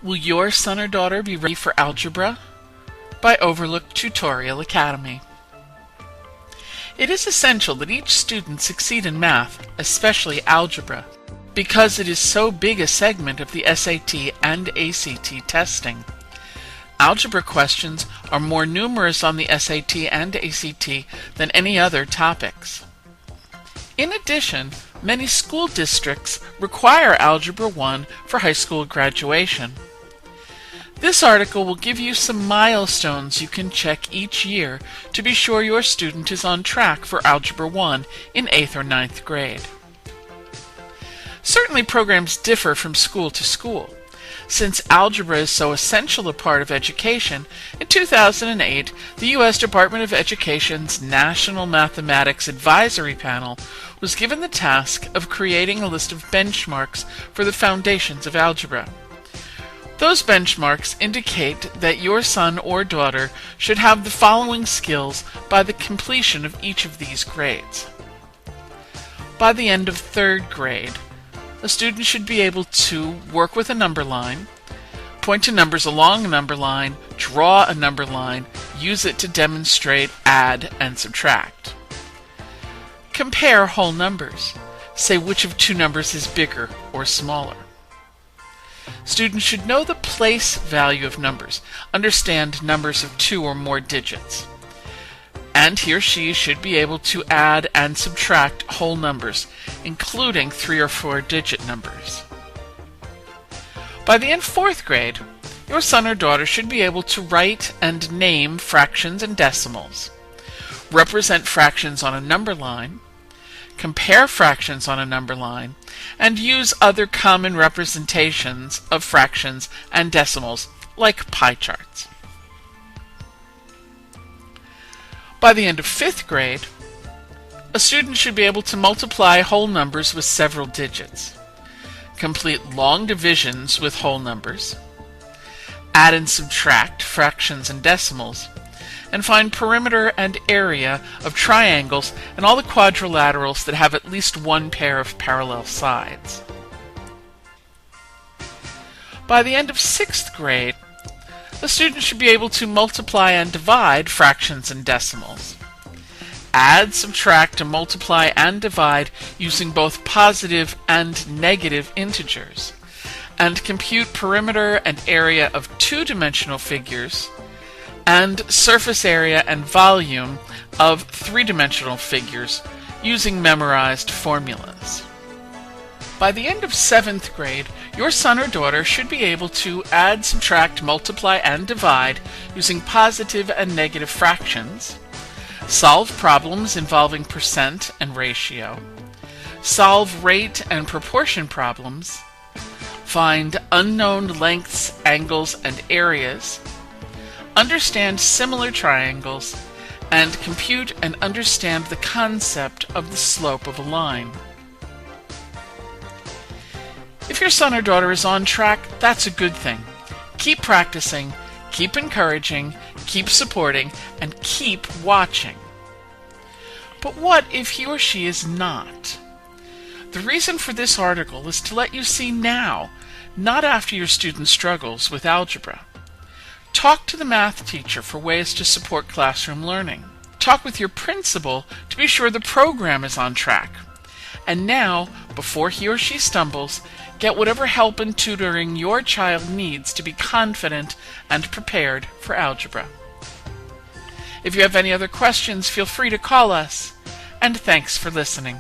Will your son or daughter be ready for algebra? By Overlook Tutorial Academy. It is essential that each student succeed in math, especially algebra, because it is so big a segment of the SAT and ACT testing. Algebra questions are more numerous on the SAT and ACT than any other topics. In addition, many school districts require Algebra 1 for high school graduation. This article will give you some milestones you can check each year to be sure your student is on track for Algebra 1 in 8th or 9th grade. Certainly programs differ from school to school. Since algebra is so essential a part of education, in 2008, the U.S. Department of Education's National Mathematics Advisory Panel was given the task of creating a list of benchmarks for the foundations of algebra. Those benchmarks indicate that your son or daughter should have the following skills by the completion of each of these grades. By the end of 3rd grade, a student should be able to work with a number line, point to numbers along a number line, draw a number line, use it to demonstrate add and subtract. Compare whole numbers. Say which of two numbers is bigger or smaller. Students should know the place value of numbers, understand numbers of 2 or more digits. And he or she should be able to add and subtract whole numbers, including 3 or 4 digit numbers. By the end of 4th grade, your son or daughter should be able to write and name fractions and decimals, represent fractions on a number line, compare fractions on a number line, and use other common representations of fractions and decimals, like pie charts. By the end of 5th grade, a student should be able to multiply whole numbers with several digits, complete long divisions with whole numbers, add and subtract fractions and decimals, and find perimeter and area of triangles and all the quadrilaterals that have at least one pair of parallel sides. By the end of 6th grade, the student should be able to multiply and divide fractions and decimals, add, subtract, and multiply and divide using both positive and negative integers, and compute perimeter and area of 2-dimensional figures, and surface area and volume of 3-dimensional figures using memorized formulas. By the end of 7th grade, your son or daughter should be able to add, subtract, multiply, and divide using positive and negative fractions, solve problems involving percent and ratio, solve rate and proportion problems, find unknown lengths, angles, and areas, understand similar triangles, and compute and understand the concept of the slope of a line. If your son or daughter is on track, that's a good thing. Keep practicing, keep encouraging, keep supporting, and keep watching. But what if he or she is not? The reason for this article is to let you see now, not after your student struggles with algebra. Talk to the math teacher for ways to support classroom learning. Talk with your principal to be sure the program is on track. And now, before he or she stumbles, get whatever help and tutoring your child needs to be confident and prepared for algebra. If you have any other questions, feel free to call us. And thanks for listening.